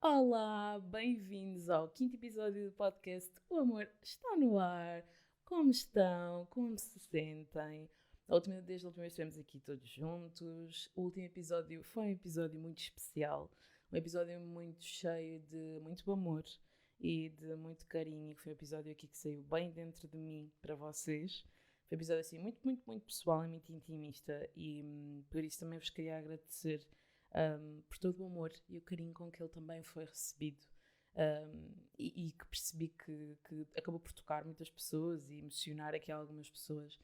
Olá, bem-vindos ao quinto episódio do podcast O Amor Está no Ar. Como estão? Como se sentem? Desde a última vez estivemos aqui todos juntos. O último episódio foi um episódio muito especial, um episódio muito cheio de muito amor e de muito carinho. Foi um episódio aqui que saiu bem dentro de mim para vocês. Foi um episódio assim muito pessoal e muito intimista e por isso também vos queria agradecer por todo o amor e o carinho com que ele também foi recebido, e que percebi que acabou por tocar muitas pessoas e emocionar aqui algumas pessoas.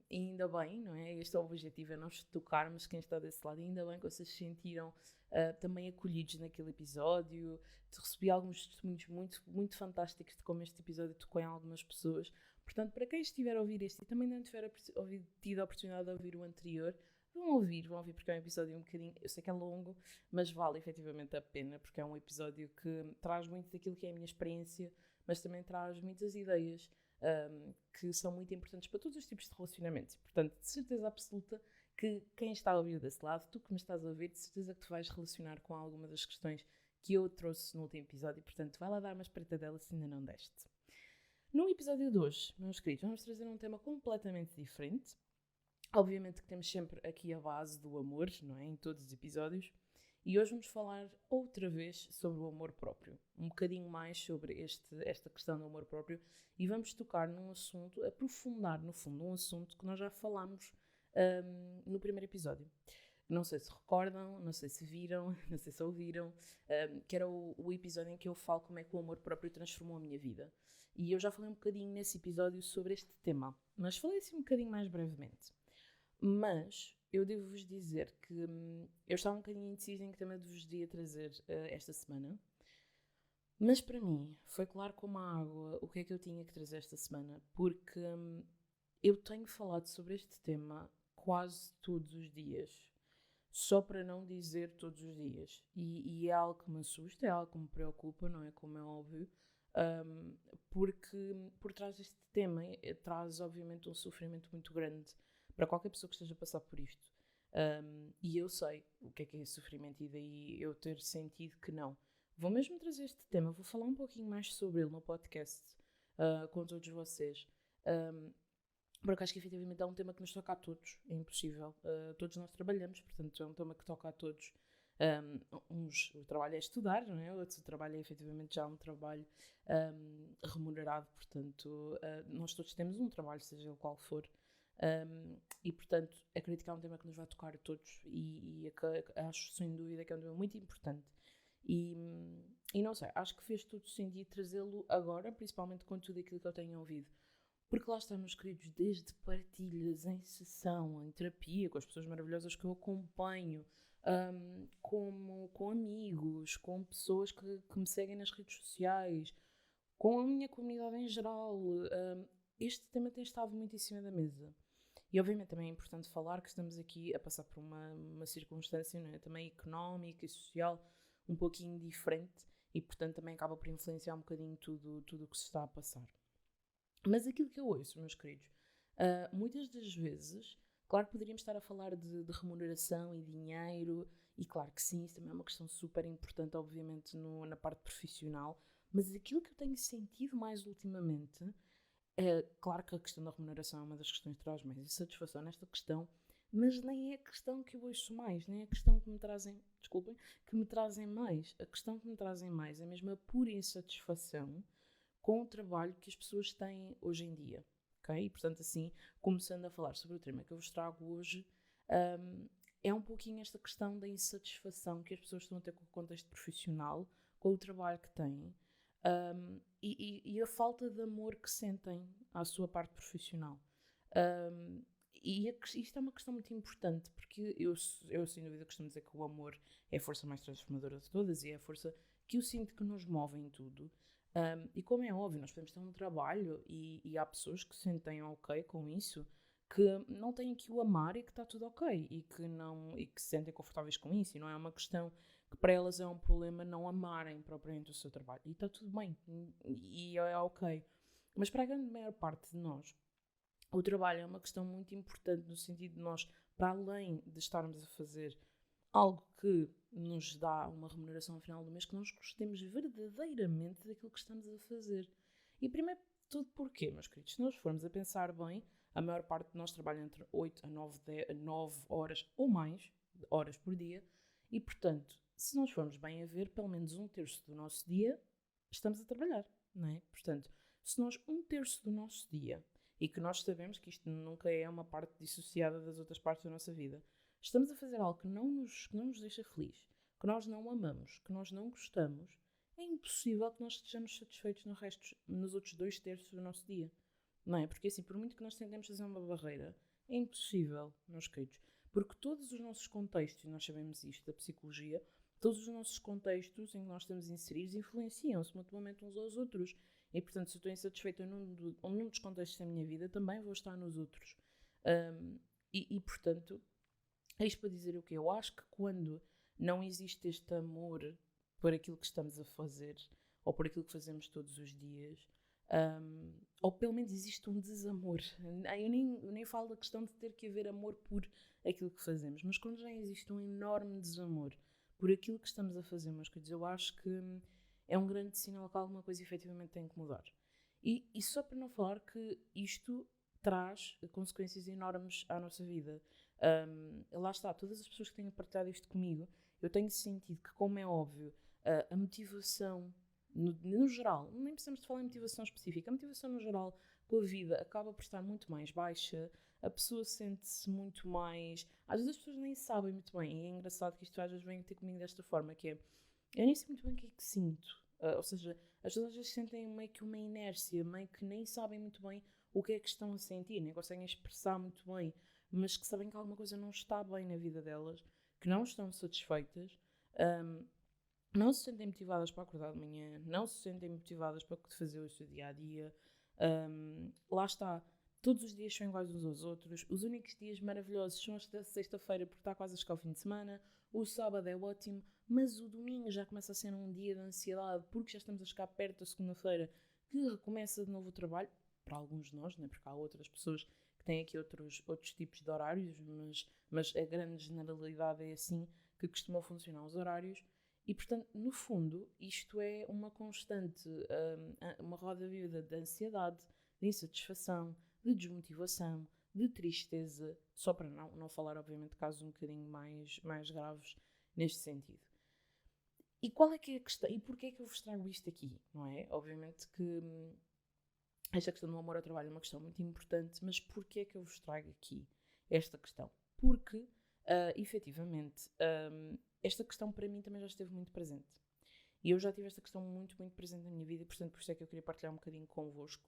E ainda bem, não é? Este é o objetivo, é nós tocarmos quem está desse lado. E ainda bem que vocês se sentiram também acolhidos naquele episódio. Recebi alguns testemunhos muito fantásticos de como este episódio tocou em algumas pessoas. Portanto, para quem estiver a ouvir este e também não tiver tido a oportunidade de ouvir o anterior, vão ouvir porque é um episódio um bocadinho, eu sei que é longo, mas vale efetivamente a pena, porque é um episódio que traz muito daquilo que é a minha experiência, mas também traz muitas ideias que são muito importantes para todos os tipos de relacionamentos. E, portanto, de certeza absoluta que quem está a ouvir desse lado, tu que me estás a ouvir, de certeza que te vais relacionar com alguma das questões que eu trouxe no último episódio. E, portanto, vai lá dar uma espreita dela se ainda não deste. No episódio de hoje, meus queridos, vamos trazer um tema completamente diferente. Obviamente que temos sempre aqui a base do amor, não é? Em todos os episódios. E hoje vamos falar outra vez sobre o amor próprio. Um bocadinho mais sobre esta questão do amor próprio. E vamos tocar num assunto, aprofundar no fundo, um assunto que nós já falámos no primeiro episódio. Não sei se recordam, não sei se viram, não sei se ouviram, que era o episódio em que eu falo como é que o amor próprio transformou a minha vida. E eu já falei um bocadinho nesse episódio sobre este tema, mas falei assim um bocadinho mais brevemente. Mas eu devo-vos dizer que eu estava um bocadinho indecisa em que tema vos devia trazer esta semana. Mas para mim foi claro como a água o que é que eu tinha que trazer esta semana, porque eu tenho falado sobre este tema quase todos os dias. Só para não dizer todos os dias. E é algo que me assusta, é algo que me preocupa, não é? Como é óbvio. Um, Porque por trás deste tema traz obviamente um sofrimento muito grande para qualquer pessoa que esteja a passar por isto. E eu sei o que é esse sofrimento, e daí eu ter sentido que não. Vou mesmo trazer este tema, vou falar um pouquinho mais sobre ele no podcast com todos vocês. Um, Porque acho que efetivamente é um tema que nos toca a todos, é impossível. Todos nós trabalhamos, portanto é um tema que toca a todos. O trabalho é estudar, não é? Outros o trabalho é efetivamente já um trabalho remunerado, portanto nós todos temos um trabalho, seja ele qual for. E portanto acredito que é um tema que nos vai tocar a todos e acho sem dúvida que é um tema muito importante. E não sei, acho que fez todo sentido trazê-lo agora, principalmente com tudo aquilo que eu tenho ouvido. Porque lá estamos, queridos, desde partilhas em sessão, em terapia, com as pessoas maravilhosas que eu acompanho, como com amigos, com pessoas que me seguem nas redes sociais, com a minha comunidade em geral. Este tema tem estado muito em cima da mesa. E obviamente também é importante falar que estamos aqui a passar por uma circunstância, não é? Também económica e social um pouquinho diferente, e portanto também acaba por influenciar um bocadinho tudo o que se está a passar. Mas aquilo que eu ouço, meus queridos, muitas das vezes, claro que poderíamos estar a falar de remuneração e dinheiro, e claro que sim, isso também é uma questão super importante, obviamente, na parte profissional, mas aquilo que eu tenho sentido mais ultimamente, claro que a questão da remuneração é uma das questões que traz mais insatisfação nesta questão, mas nem é a questão que eu ouço mais, nem é a questão que me trazem, desculpem, que me trazem mais. A questão que me trazem mais é mesmo a pura insatisfação com o trabalho que as pessoas têm hoje em dia, ok? E portanto assim, começando a falar sobre o tema que eu vos trago hoje, é um pouquinho esta questão da insatisfação que as pessoas estão a ter com o contexto profissional, com o trabalho que têm, e a falta de amor que sentem à sua parte profissional. Isto é uma questão muito importante, porque eu sem dúvida costumo dizer que o amor é a força mais transformadora de todas e é a força que eu sinto que nos move em tudo. E como é óbvio, nós podemos ter um trabalho e há pessoas que se sentem ok com isso, que não têm que o amar e que está tudo ok, e que se sentem confortáveis com isso, e não é uma questão que para elas é um problema não amarem propriamente o seu trabalho, e está tudo bem, e é ok. Mas para a grande maior parte de nós, o trabalho é uma questão muito importante no sentido de nós, para além de estarmos a fazer algo que nos dá uma remuneração ao final do mês, que nós gostemos verdadeiramente daquilo que estamos a fazer. E primeiro de tudo, porquê, meus queridos? Se nós formos a pensar bem, a maior parte de nós trabalha entre 8 a 9 horas ou mais horas por dia, e portanto, se nós formos bem a ver, pelo menos 1/3 do nosso dia estamos a trabalhar, não é? Portanto, se nós 1/3 do nosso dia, e que nós sabemos que isto nunca é uma parte dissociada das outras partes da nossa vida, estamos a fazer algo que não nos deixa feliz, que nós não amamos, que nós não gostamos, é impossível que nós estejamos satisfeitos nos outros 2/3 do nosso dia. Não é? Porque assim, por muito que nós tentemos fazer uma barreira, é impossível, meus queridos. Porque todos os nossos contextos, e nós sabemos isto da psicologia, todos os nossos contextos em que nós estamos inseridos influenciam-se mutuamente uns aos outros. E, portanto, se eu estou insatisfeita num dos contextos da minha vida, também vou estar nos outros. Portanto, é isto para dizer o quê? Eu acho que quando não existe este amor por aquilo que estamos a fazer, ou por aquilo que fazemos todos os dias, ou pelo menos existe um desamor. Eu nem falo da questão de ter que haver amor por aquilo que fazemos, mas quando já existe um enorme desamor por aquilo que estamos a fazer, mas quer dizer, eu acho que é um grande sinal que alguma coisa efetivamente tem que mudar. E só para não falar que isto traz consequências enormes à nossa vida. Lá está, todas as pessoas que têm partilhado isto comigo, eu tenho sentido que, como é óbvio, a motivação no geral, nem precisamos de falar em motivação específica, a motivação no geral com a vida acaba por estar muito mais baixa, a pessoa sente-se muito mais... Às vezes as pessoas nem sabem muito bem, e é engraçado que isto às vezes vem ter comigo desta forma, que é, eu nem sei muito bem o que é que sinto, ou seja, as pessoas às vezes sentem meio que uma inércia, meio que nem sabem muito bem o que é que estão a sentir, nem conseguem expressar muito bem, mas que sabem que alguma coisa não está bem na vida delas, que não estão satisfeitas, não se sentem motivadas para acordar de manhã, não se sentem motivadas para fazer o seu dia-a-dia. Lá está, todos os dias são iguais uns aos outros, os únicos dias maravilhosos são os da sexta-feira porque está quase a chegar ao fim de semana, o sábado é ótimo, mas o domingo já começa a ser um dia de ansiedade porque já estamos a chegar perto da segunda-feira que recomeça de novo o trabalho, para alguns de nós, né? Porque há outras pessoas que têm aqui outros tipos de horários, mas a grande generalidade é assim que costumam funcionar os horários. E, portanto, no fundo, isto é uma constante, uma roda viva de ansiedade, de insatisfação, de desmotivação, de tristeza, só para não falar, obviamente, de casos um bocadinho mais graves neste sentido. E qual é que é a questão? E porquê é que eu vos trago isto aqui? Não é? Obviamente que esta questão do amor ao trabalho é uma questão muito importante, mas porquê é que eu vos trago aqui esta questão? Porque, efetivamente, esta questão para mim também já esteve muito presente. E eu já tive esta questão muito, muito presente na minha vida, e portanto por isso é que eu queria partilhar um bocadinho convosco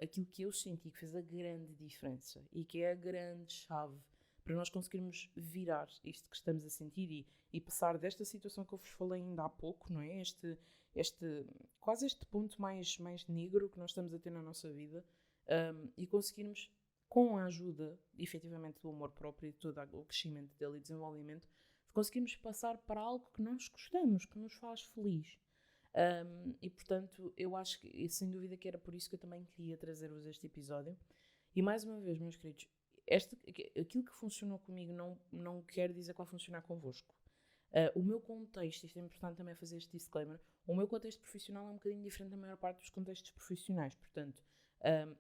aquilo que eu senti que fez a grande diferença e que é a grande chave para nós conseguirmos virar isto que estamos a sentir e passar desta situação que eu vos falei ainda há pouco, não é? Quase este ponto mais negro que nós estamos a ter na nossa vida e conseguirmos, com a ajuda, efetivamente, do amor próprio e de todo o crescimento dele e desenvolvimento, conseguimos passar para algo que nós gostamos, que nos faz feliz. E, portanto, eu acho que, sem dúvida, que era por isso que eu também queria trazer-vos este episódio. E, mais uma vez, meus queridos, aquilo que funcionou comigo não quer dizer que vai funcionar convosco. O meu contexto, isto é importante também fazer este disclaimer, o meu contexto profissional é um bocadinho diferente da maior parte dos contextos profissionais. Portanto,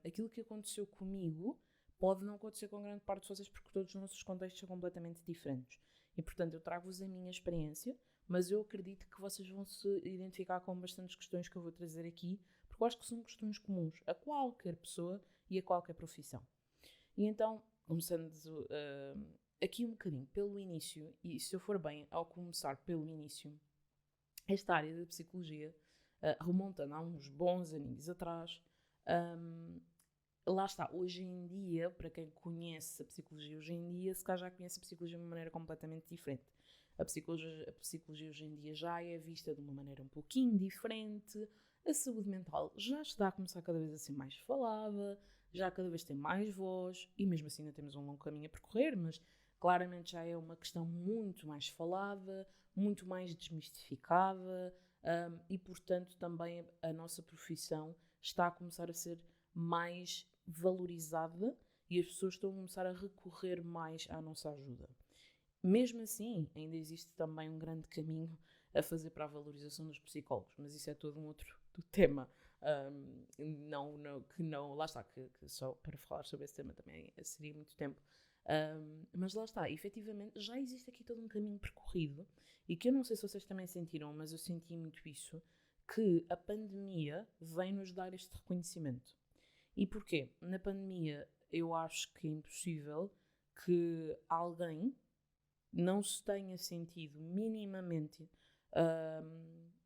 aquilo que aconteceu comigo pode não acontecer com grande parte de vocês, porque todos os nossos contextos são completamente diferentes. E, portanto, eu trago-vos a minha experiência, mas eu acredito que vocês vão se identificar com bastantes questões que eu vou trazer aqui, porque eu acho que são questões comuns a qualquer pessoa e a qualquer profissão. E então, começando aqui um bocadinho pelo início, e se eu for bem ao começar pelo início, esta área da psicologia, remontando a uns bons aninhos atrás, lá está, hoje em dia, para quem conhece a psicologia hoje em dia, se calhar já conhece a psicologia de uma maneira completamente diferente. A psicologia hoje em dia já é vista de uma maneira um pouquinho diferente, a saúde mental já está a começar cada vez a ser mais falada, já cada vez tem mais voz, e mesmo assim ainda temos um longo caminho a percorrer, mas claramente já é uma questão muito mais falada, muito mais desmistificada, e portanto também a nossa profissão está a começar a ser mais valorizada e as pessoas estão a começar a recorrer mais à nossa ajuda. Mesmo assim, ainda existe também um grande caminho a fazer para a valorização dos psicólogos, mas isso é todo um outro tema. Lá está, que só para falar sobre esse tema também seria muito tempo. Mas lá está, efetivamente já existe aqui todo um caminho percorrido e que eu não sei se vocês também sentiram, mas eu senti muito isso, que a pandemia vem nos dar este reconhecimento. E porquê? Na pandemia eu acho que é impossível que alguém não se tenha sentido minimamente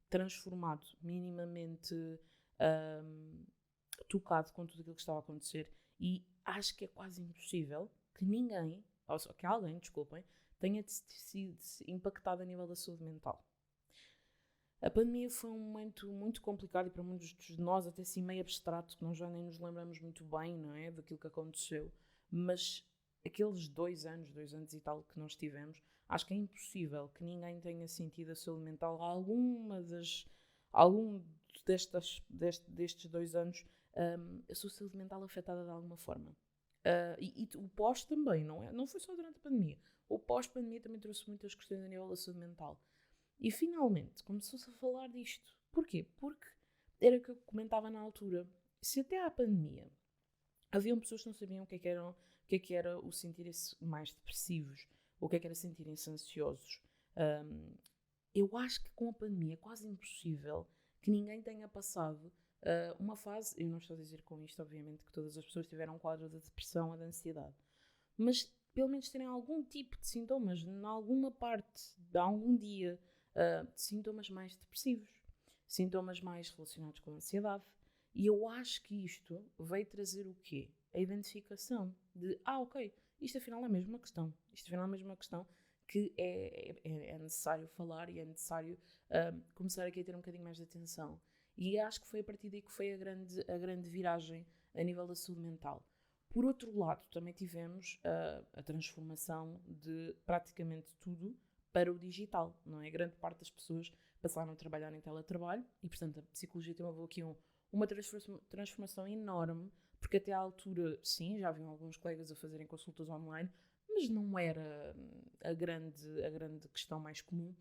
transformado, minimamente tocado com tudo aquilo que estava a acontecer, e acho que é quase impossível que ninguém, ou que alguém, desculpem, tenha sido impactado a nível da saúde mental. A pandemia foi um momento muito complicado e para muitos de nós até assim meio abstrato, que nós já nem nos lembramos muito bem, não é, daquilo que aconteceu, mas aqueles 2 anos e tal que nós tivemos, acho que é impossível que ninguém tenha sentido a saúde mental algum destes 2 anos, a sua saúde mental afetada de alguma forma. E o pós também, não foi só durante a pandemia. O pós-pandemia também trouxe muitas questões a nível da saúde mental. E finalmente começou-se a falar disto. Porquê? Porque era o que eu comentava na altura. Se até à pandemia haviam pessoas que não sabiam o que era o sentirem-se mais depressivos, ou o que era sentirem-se ansiosos, eu acho que com a pandemia é quase impossível que ninguém tenha passado uma fase, eu não estou a dizer com isto, obviamente, que todas as pessoas tiveram um quadro de depressão ou de ansiedade, mas pelo menos terem algum tipo de sintomas, em alguma parte de algum dia, de sintomas mais depressivos, sintomas mais relacionados com a ansiedade. E eu acho que isto veio trazer o quê? A identificação de, ok, isto afinal é mesmo uma questão. Isto afinal é mesmo uma questão que é necessário falar e é necessário começar aqui a ter um bocadinho mais de atenção. E acho que foi a partir daí que foi a grande viragem a nível da saúde mental. Por outro lado, também tivemos a transformação de praticamente tudo para o digital, não é? Grande parte das pessoas passaram a trabalhar em teletrabalho e, portanto, a psicologia teve aqui uma transformação enorme, porque até à altura, sim, já haviam alguns colegas a fazerem consultas online, mas não era a grande questão mais comum.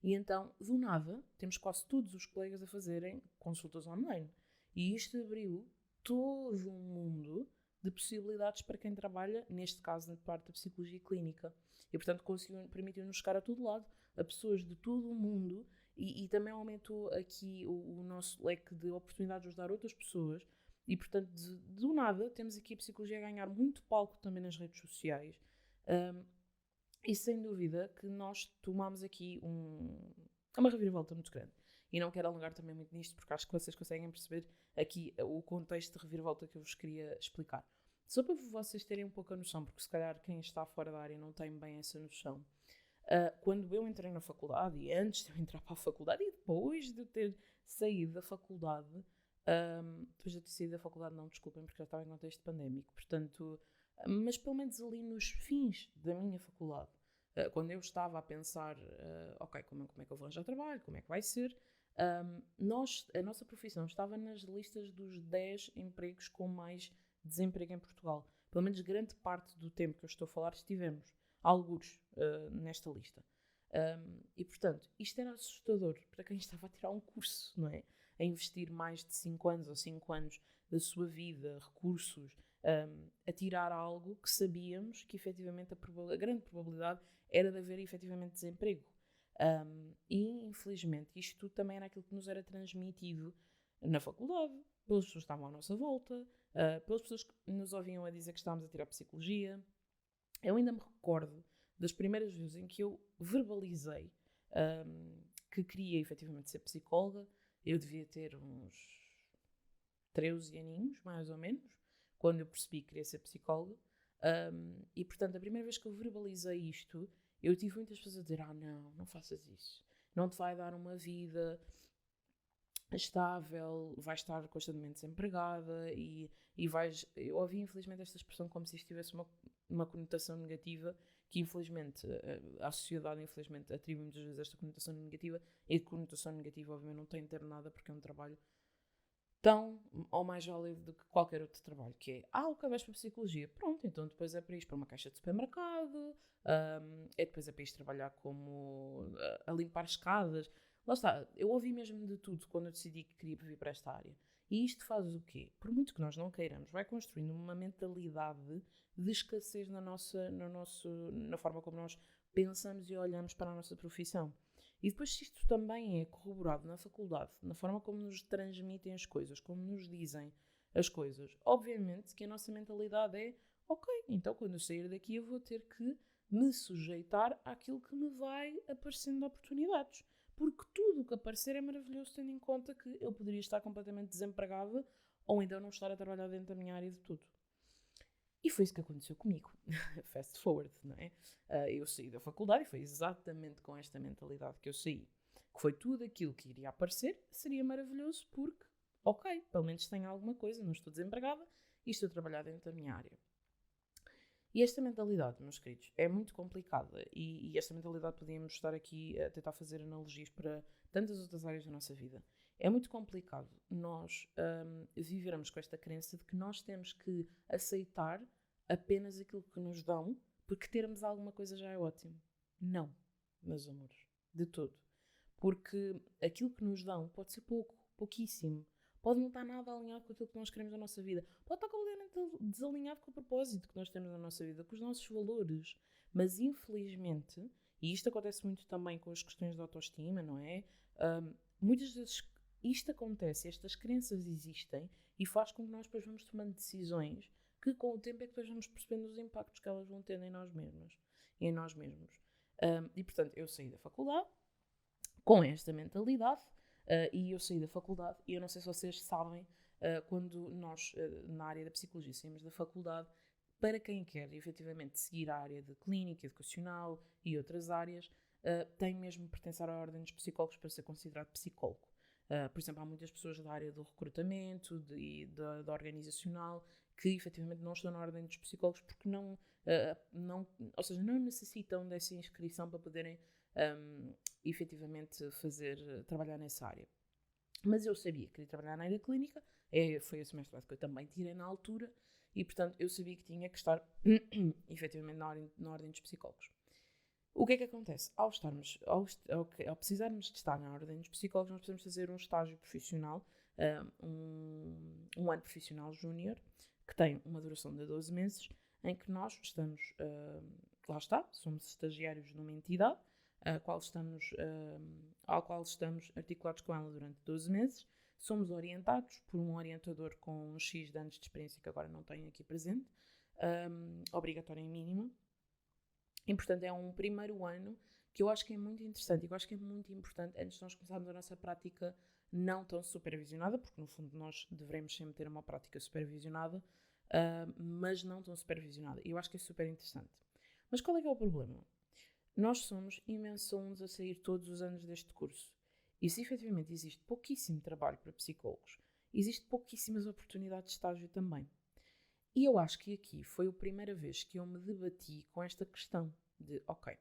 E então, do nada, temos quase todos os colegas a fazerem consultas online. E isto abriu todo um mundo de possibilidades para quem trabalha, neste caso, na parte da psicologia clínica. E, portanto, permitiu-nos chegar a todo lado, a pessoas de todo o mundo, e também aumentou aqui o nosso leque de oportunidades de ajudar outras pessoas. E, portanto, do nada, temos aqui a psicologia a ganhar muito palco também nas redes sociais. E, sem dúvida, que nós tomamos aqui uma reviravolta muito grande. E não quero alongar também muito nisto, porque acho que vocês conseguem perceber aqui o contexto de reviravolta que eu vos queria explicar. Só para vocês terem um pouco a noção, porque se calhar quem está fora da área não tem bem essa noção. Quando eu entrei na faculdade, e antes de eu entrar para a faculdade, e depois de eu ter saído da faculdade, depois de eu ter saído da faculdade, não, desculpem, porque já estava em contexto pandémico, portanto, mas pelo menos ali nos fins da minha faculdade, quando eu estava a pensar, ok, como é que eu vou arranjar trabalho, como é que vai ser, a nossa profissão estava nas listas dos 10 empregos com mais desemprego em Portugal. Pelo menos grande parte do tempo que eu estou a falar estivemos algures nesta lista. E portanto, isto era assustador para quem estava a tirar um curso, não é? A investir mais de 5 anos ou 5 anos da sua vida, recursos, a tirar algo que sabíamos que efetivamente a grande probabilidade era de haver efetivamente desemprego. E infelizmente isto também era aquilo que nos era transmitido na faculdade, pelas pessoas que estavam à nossa volta, pelas pessoas que nos ouviam a dizer que estávamos a tirar psicologia. Eu ainda me recordo das primeiras vezes em que eu verbalizei que queria efetivamente ser psicóloga. Eu devia ter uns 13 aninhos, mais ou menos, quando eu percebi que queria ser psicóloga. E portanto, a primeira vez que eu verbalizei isto, eu tive muitas pessoas a dizer: não faças isso, não te vai dar uma vida estável, vais estar constantemente desempregada e vais... Eu ouvi infelizmente esta expressão como se isto tivesse uma conotação negativa, que infelizmente a sociedade infelizmente atribui muitas vezes esta conotação negativa, e a conotação negativa obviamente não tem de ter nada, porque é um trabalho tão ou mais válido do que qualquer outro trabalho, que é, ok, vais para a psicologia, pronto, então depois é para ir para uma caixa de supermercado, depois é para ir trabalhar como a limpar escadas. Lá está, eu ouvi mesmo de tudo quando eu decidi que queria vir para esta área. E isto faz o quê? Por muito que nós não queiramos, vai construindo uma mentalidade de escassez na forma como nós pensamos e olhamos para a nossa profissão. E depois, se isto também é corroborado na faculdade, na forma como nos transmitem as coisas, como nos dizem as coisas, obviamente que a nossa mentalidade é: ok, então quando eu sair daqui eu vou ter que me sujeitar àquilo que me vai aparecendo de oportunidades. Porque tudo o que aparecer é maravilhoso, tendo em conta que eu poderia estar completamente desempregada ou então não estar a trabalhar dentro da minha área de tudo. E foi isso que aconteceu comigo. Fast forward, não é? Eu saí da faculdade e foi exatamente com esta mentalidade que eu saí. Que foi tudo aquilo que iria aparecer, seria maravilhoso porque, ok, pelo menos tenho alguma coisa, não estou desempregada e estou a trabalhar dentro da minha área. E esta mentalidade, meus queridos, é muito complicada e esta mentalidade podíamos estar aqui a tentar fazer analogias para tantas outras áreas da nossa vida. É muito complicado nós vivermos com esta crença de que nós temos que aceitar apenas aquilo que nos dão, porque termos alguma coisa já é ótimo. Não, meus amores, de todo. Porque aquilo que nos dão pode ser pouco, pouquíssimo. Pode não estar nada alinhado com aquilo que nós queremos na nossa vida. Pode estar completamente desalinhado com o propósito que nós temos na nossa vida, com os nossos valores. Mas infelizmente, e isto acontece muito também com as questões de autoestima, não é? Muitas vezes isto acontece, estas crenças existem e faz com que nós depois vamos tomando decisões que com o tempo é que depois vamos percebendo os impactos que elas vão tendo em nós mesmos. E em nós mesmos. E portanto, eu saí da faculdade com esta mentalidade e eu saí da faculdade e eu não sei se vocês sabem, quando nós na área da psicologia saímos da faculdade, para quem quer efetivamente seguir a área de clínica, educacional e outras áreas, tem mesmo de pertencer à ordem dos psicólogos para ser considerado psicólogo. Por exemplo, há muitas pessoas da área do recrutamento e da organizacional que efetivamente não estão na ordem dos psicólogos porque ou seja, não necessitam dessa inscrição para poderem efetivamente trabalhar nessa área. Mas eu sabia que queria trabalhar na área clínica, foi esse mestrado que eu também tirei na altura, e portanto eu sabia que tinha que estar efetivamente na ordem dos psicólogos. O que é que acontece? Ao precisarmos de estar na ordem dos psicólogos, nós precisamos fazer um estágio profissional, um ano profissional júnior, que tem uma duração de 12 meses, em que nós estamos, lá está, somos estagiários numa entidade, ao qual estamos articulados com ela durante 12 meses, somos orientados por um orientador com um X de anos de experiência, que agora não tenho aqui presente, obrigatória e mínima. E, portanto, é um primeiro ano que eu acho que é muito interessante e que eu acho que é muito importante antes de nós começarmos a nossa prática não tão supervisionada, porque no fundo nós devemos sempre ter uma prática supervisionada, mas não tão supervisionada. E eu acho que é super interessante. Mas qual é que é o problema? Nós somos imensos alunos a sair todos os anos deste curso. E se efetivamente existe pouquíssimo trabalho para psicólogos, existe pouquíssimas oportunidades de estágio também. E eu acho que aqui foi a primeira vez que eu me debati com esta questão de, ok,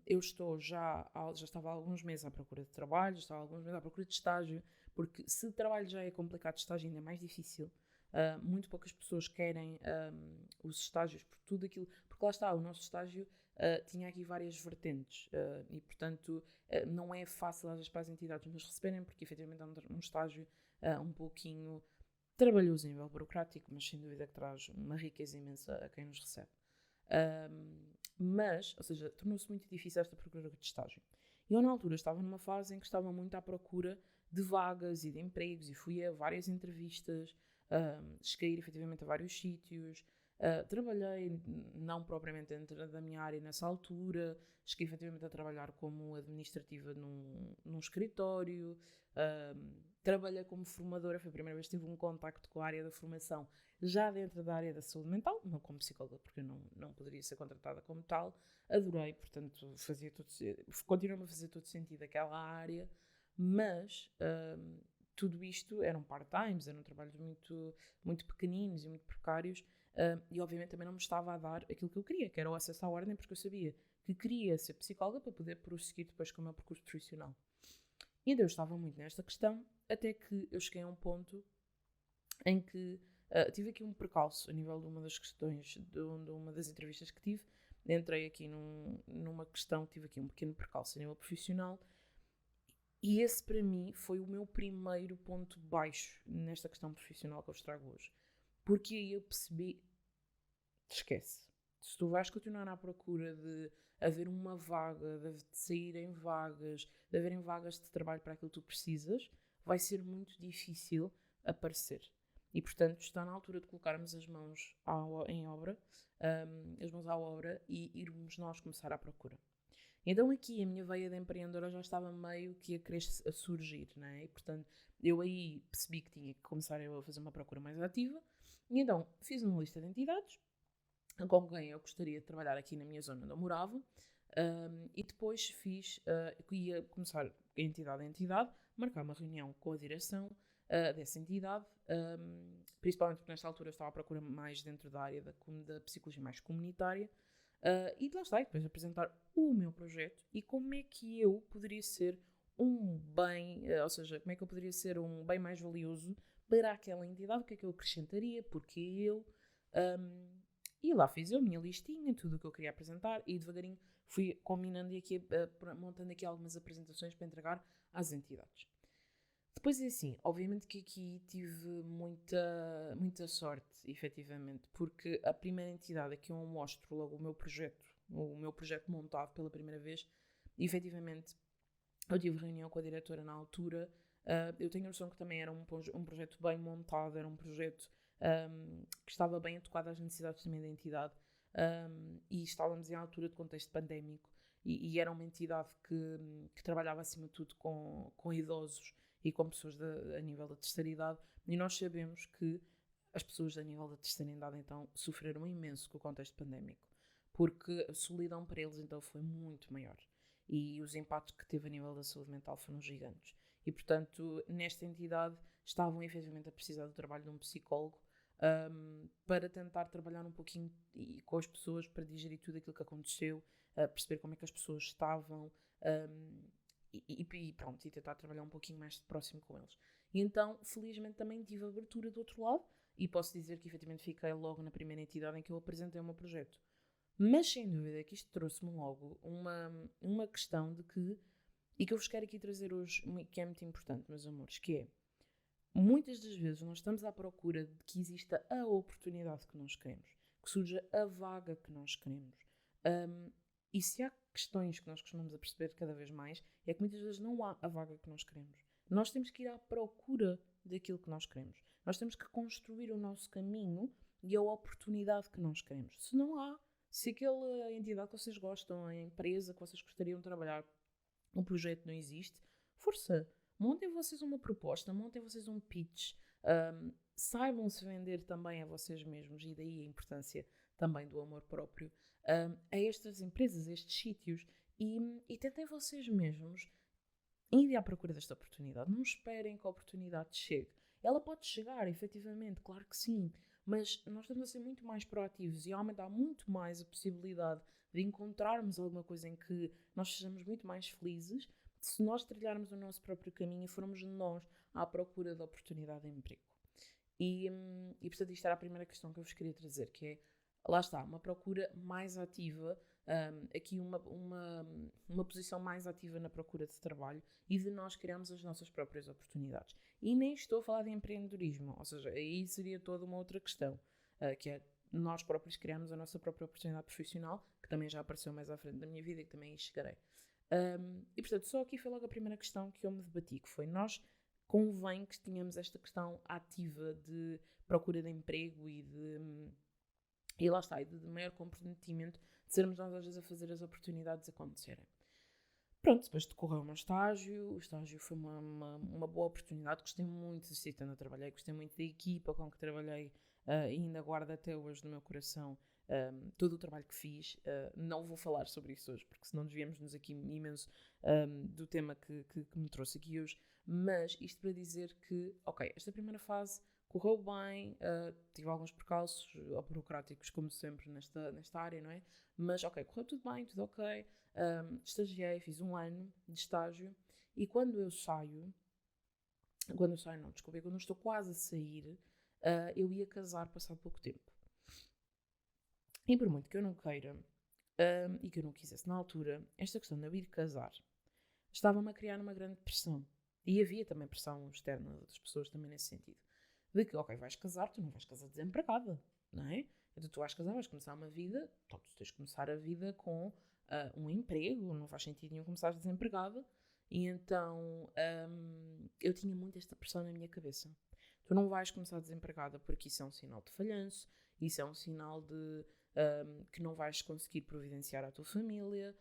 eu já estava há alguns meses à procura de trabalho, já estava há alguns meses à procura de estágio, porque se o trabalho já é complicado, estágio ainda é mais difícil. Muito poucas pessoas querem os estágios por tudo aquilo, porque lá está, o nosso estágio tinha aqui várias vertentes e portanto não é fácil às vezes para as entidades nos receberem, porque efetivamente é um estágio um pouquinho trabalhoso a nível burocrático, mas sem dúvida que traz uma riqueza imensa a quem nos recebe. Mas, ou seja, tornou-se muito difícil esta procura de estágio. E eu na altura estava numa fase em que estava muito à procura de vagas e de empregos e fui a várias entrevistas, cheguei a ir efetivamente a vários sítios, trabalhei não propriamente dentro da minha área nessa altura, cheguei efetivamente a trabalhar como administrativa num escritório, trabalhei como formadora, foi a primeira vez que tive um contacto com a área da formação, já dentro da área da saúde mental, não como psicóloga, porque eu não poderia ser contratada como tal. Adorei, portanto, continua-me a fazer todo sentido aquela área, mas tudo isto eram part-times, eram trabalhos muito, muito pequeninos e muito precários, e obviamente também não me estava a dar aquilo que eu queria, que era o acesso à ordem, porque eu sabia que queria ser psicóloga para poder prosseguir depois com o meu percurso profissional. E então eu estava muito nesta questão, até que eu cheguei a um ponto em que tive aqui um percalço a nível de uma das questões, de uma das entrevistas que tive. Entrei aqui numa questão, tive aqui um pequeno percalço a nível profissional, e esse para mim foi o meu primeiro ponto baixo nesta questão profissional que eu vos trago hoje. Porque aí eu percebi, esquece, se tu vais continuar à procura de haver uma vaga, de saírem vagas, de haverem vagas de trabalho para aquilo que tu precisas, vai ser muito difícil aparecer. E, portanto, está na altura de colocarmos as mãos em obra, as mãos à obra e irmos nós começar à procura. Então aqui a minha veia de empreendedora já estava meio que a querer surgir, né? E, portanto, eu aí percebi que tinha que começar a fazer uma procura mais ativa. E então fiz uma lista de entidades com quem eu gostaria de trabalhar aqui na minha zona onde eu morava, e depois ia começar entidade a entidade, marcar uma reunião com a direção dessa entidade, principalmente porque nesta altura eu estava à procura mais dentro da área da psicologia mais comunitária, e lá está, e depois apresentar o meu projeto e como é que eu poderia ser um bem, ou seja, como é que eu poderia ser um bem mais valioso para aquela entidade, o que é que eu acrescentaria, porque eu... e lá fiz eu a minha listinha, tudo o que eu queria apresentar, e devagarinho fui combinando e aqui, montando aqui algumas apresentações para entregar às entidades. Depois é assim, obviamente que aqui tive muita sorte, efetivamente, porque a primeira entidade a que eu mostro logo o meu projeto montado pela primeira vez, efetivamente, eu tive reunião com a diretora na altura. Eu tenho a noção que também era um projeto bem montado, era um projeto que estava bem adequado às necessidades também da entidade, e estávamos em altura de contexto pandémico, e era uma entidade que trabalhava acima de tudo com idosos e com pessoas a nível da terceira idade, e nós sabemos que as pessoas a nível da terceira idade então sofreram imenso com o contexto pandémico, porque a solidão para eles então foi muito maior, e os impactos que teve a nível da saúde mental foram gigantes. E, portanto, nesta entidade estavam efetivamente a precisar do trabalho de um psicólogo, para tentar trabalhar um pouquinho com as pessoas, para digerir tudo aquilo que aconteceu, perceber como é que as pessoas estavam, e pronto, e tentar trabalhar um pouquinho mais de próximo com eles. E então, felizmente, também tive abertura do outro lado, e posso dizer que efetivamente fiquei logo na primeira entidade em que eu apresentei o meu projeto. Mas sem dúvida que isto trouxe-me logo uma questão de que, e que eu vos quero aqui trazer hoje, que é muito importante, meus amores, que é, muitas das vezes nós estamos à procura de que exista a oportunidade que nós queremos, que surja a vaga que nós queremos. E se há questões que nós costumamos a perceber cada vez mais, é que muitas vezes não há a vaga que nós queremos. Nós temos que ir à procura daquilo que nós queremos. Nós temos que construir o nosso caminho e a oportunidade que nós queremos. Se não há, se aquela entidade que vocês gostam, a empresa que vocês gostariam de trabalhar, um projeto não existe, força! Montem vocês uma proposta, montem vocês um pitch, saibam se vender também a vocês mesmos, e daí a importância também do amor próprio, a estas empresas, a estes sítios, e tentem vocês mesmos ir à procura desta oportunidade. Não esperem que a oportunidade chegue. Ela pode chegar, efetivamente, claro que sim, mas nós estamos a ser muito mais proativos e a aumentar muito mais a possibilidade de encontrarmos alguma coisa em que nós sejamos muito mais felizes se nós trilharmos o nosso próprio caminho e formos nós à procura da oportunidade de emprego. E portanto, isto era a primeira questão que eu vos queria trazer, que é, lá está, uma procura mais ativa, aqui uma posição mais ativa na procura de trabalho e de nós criarmos as nossas próprias oportunidades. E nem estou a falar de empreendedorismo, ou seja, aí seria toda uma outra questão, que é nós próprios criarmos a nossa própria oportunidade profissional, que também já apareceu mais à frente da minha vida e que também aí chegarei. E portanto, só aqui foi logo a primeira questão que eu me debati, que foi, nós convém que tenhamos esta questão ativa de procura de emprego e lá está, e de maior comprometimento, de sermos nós às vezes a fazer as oportunidades acontecerem. Pronto, depois decorreu o meu estágio. O estágio foi uma boa oportunidade, gostei muito do sítio onde eu trabalhei, gostei muito da equipa com que trabalhei, e ainda guardo até hoje no meu coração todo o trabalho que fiz. Não vou falar sobre isso hoje, porque senão desviamos-nos aqui imenso do tema que me trouxe aqui hoje, mas isto para dizer que, ok, esta primeira fase correu bem, tive alguns percalços burocráticos, como sempre, nesta área, não é? Mas, ok, correu tudo bem, tudo ok. Estagiei, fiz um ano de estágio E quando eu saio não, desculpa, quando eu estou quase a sair, eu ia casar passado pouco tempo. E por muito que eu não queira, e que eu não quisesse na altura, esta questão de eu ir casar estava-me a criar uma grande pressão. E havia também pressão externa das pessoas também nesse sentido. De que, ok, vais casar, tu não vais casar desempregada, não é? Então tu vais casar, vais começar uma vida, então tu tens de começar a vida com um emprego, não faz sentido nenhum começar desempregada. E então eu tinha muito esta pressão na minha cabeça. Tu não vais começar desempregada porque isso é um sinal de falhanço, isso é um sinal de que não vais conseguir providenciar à tua família,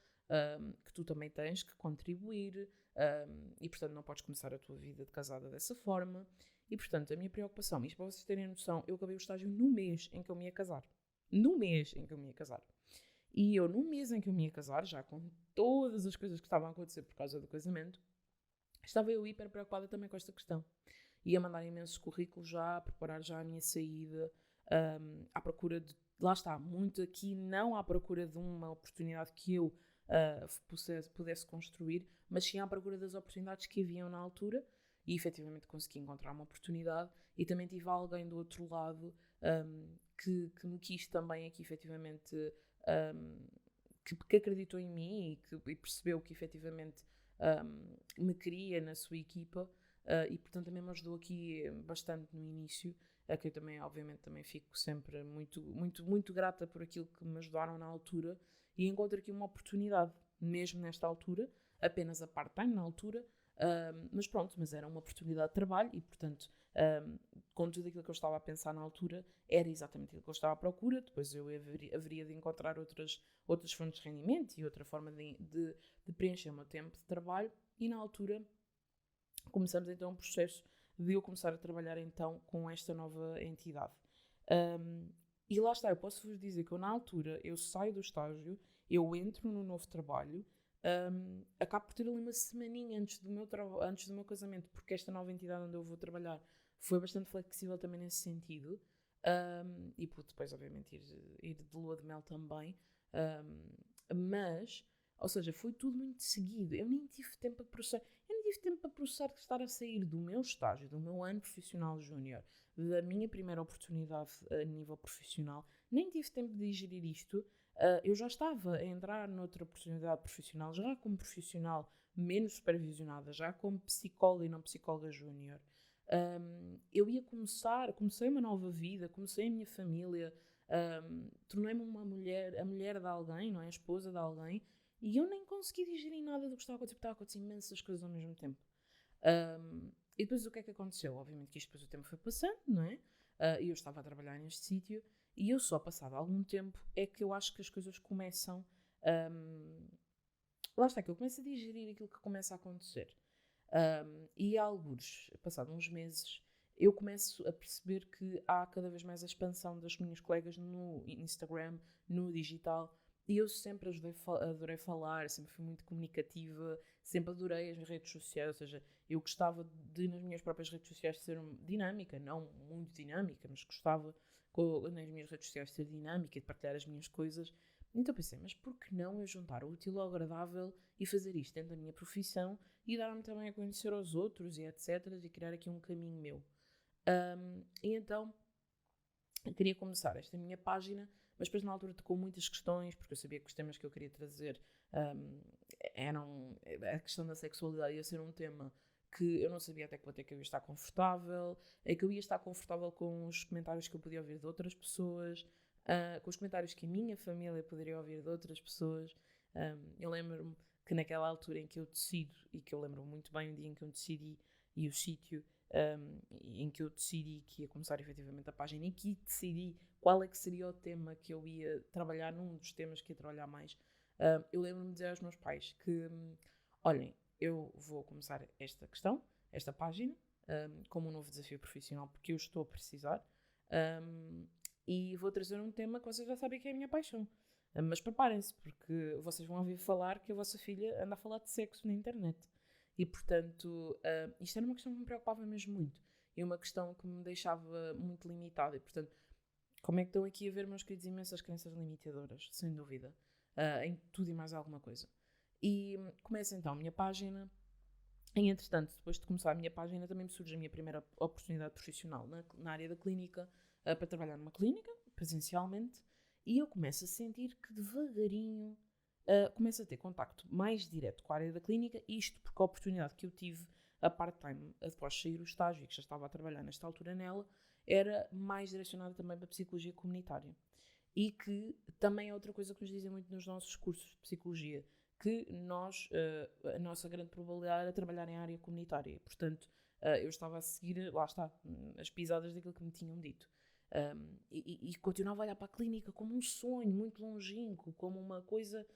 que tu também tens que contribuir e, portanto, não podes começar a tua vida de casada dessa forma. E, portanto, a minha preocupação, isto para vocês terem noção, eu acabei o estágio no mês em que eu me ia casar. No mês em que eu me ia casar. E eu, no mês em que eu me ia casar, já com todas as coisas que estavam a acontecer por causa do casamento, estava eu hiper preocupada também com esta questão. Ia mandar imensos currículos já, a preparar já a minha saída, à procura de... Lá está, muito aqui não à procura de uma oportunidade que eu pudesse construir, mas sim à procura das oportunidades que haviam na altura e efetivamente consegui encontrar uma oportunidade e também tive alguém do outro lado que me quis também aqui efetivamente que acreditou em mim e percebeu que efetivamente me queria na sua equipa e portanto também me ajudou aqui bastante no início, que eu também obviamente também fico sempre muito, muito, muito grata por aquilo que me ajudaram na altura e encontro aqui uma oportunidade, mesmo nesta altura, apenas a part-time na altura, mas pronto, mas era uma oportunidade de trabalho e portanto com tudo aquilo que eu estava a pensar na altura era exatamente aquilo que eu estava à procura. Depois eu haveria de encontrar outras fontes de rendimento e outra forma de preencher o meu tempo de trabalho e na altura começamos então um processo de eu começar a trabalhar então com esta nova entidade. E lá está, eu posso-vos dizer que eu na altura, eu saio do estágio, eu entro no novo trabalho, acabo por ter ali uma semaninha antes do meu casamento, porque esta nova entidade onde eu vou trabalhar foi bastante flexível também nesse sentido, e pude depois obviamente ir de lua de mel também, mas, ou seja, foi tudo muito seguido, eu nem tive tempo de estar a sair do meu estágio, do meu ano profissional júnior, da minha primeira oportunidade a nível profissional, nem tive tempo de digerir isto. Eu já estava a entrar noutra oportunidade profissional, já como profissional menos supervisionada, já como psicóloga e não psicóloga júnior. Eu ia comecei uma nova vida, comecei a minha família, tornei-me a mulher de alguém, não é? A esposa de alguém, e eu nem consegui digerir nada do que estava a acontecer, porque estava a acontecer imensas coisas ao mesmo tempo. E depois o que é que aconteceu? Obviamente que isto depois o tempo foi passando, não é? E eu estava a trabalhar neste sítio, e eu só passado algum tempo é que eu acho que as coisas começam... lá está, que eu começo a digerir aquilo que começa a acontecer. E há alguns, passado uns meses, eu começo a perceber que há cada vez mais a expansão das minhas colegas no Instagram, no digital, e eu sempre adorei falar, sempre fui muito comunicativa, sempre adorei as redes sociais, ou seja, eu gostava de, nas minhas próprias redes sociais, ser dinâmica, não muito dinâmica, mas gostava nas minhas redes sociais de ser dinâmica e de partilhar as minhas coisas. Então pensei, mas por que não eu juntar o útil ao agradável e fazer isto dentro da minha profissão e dar-me também a conhecer aos outros e etc. e criar aqui um caminho meu. E então eu queria começar esta minha página, mas depois na altura tocou muitas questões, porque eu sabia que os temas que eu queria trazer eram... A questão da sexualidade ia ser um tema que eu não sabia até que ponto é que eu ia estar confortável, é que eu ia estar confortável com os comentários que eu podia ouvir de outras pessoas, com os comentários que a minha família poderia ouvir de outras pessoas. Eu lembro-me que naquela altura em que eu decido, e que eu lembro muito bem o dia em que eu decidi e o sítio em que eu decidi que ia começar efetivamente a página e que decidi qual é que seria o tema que eu ia trabalhar, num dos temas que ia trabalhar mais, eu lembro-me de dizer aos meus pais que, olhem, eu vou começar esta página, como um novo desafio profissional, porque eu estou a precisar, e vou trazer um tema que vocês já sabem que é a minha paixão. Mas preparem-se, porque vocês vão ouvir falar que a vossa filha anda a falar de sexo na internet. E, portanto, isto era uma questão que me preocupava mesmo muito. E uma questão que me deixava muito limitada. E, portanto, como é que estão aqui a ver, meus queridos, imensas crenças limitadoras, sem dúvida, em tudo e mais alguma coisa. E começo então a minha página, E, entretanto, depois de começar a minha página, também me surge a minha primeira oportunidade profissional na área da clínica, para trabalhar numa clínica, presencialmente, e eu começo a sentir que devagarinho começo a ter contacto mais direto com a área da clínica, isto porque a oportunidade que eu tive a part-time após sair o estágio, e que já estava a trabalhar nesta altura nela, era mais direcionada também para a psicologia comunitária. E que também é outra coisa que nos dizem muito nos nossos cursos de psicologia, que nós, a nossa grande probabilidade era trabalhar em área comunitária. Portanto, eu estava a seguir, lá está, as pisadas daquilo que me tinham dito. E continuava a olhar para a clínica como um sonho muito longínquo, como uma coisa,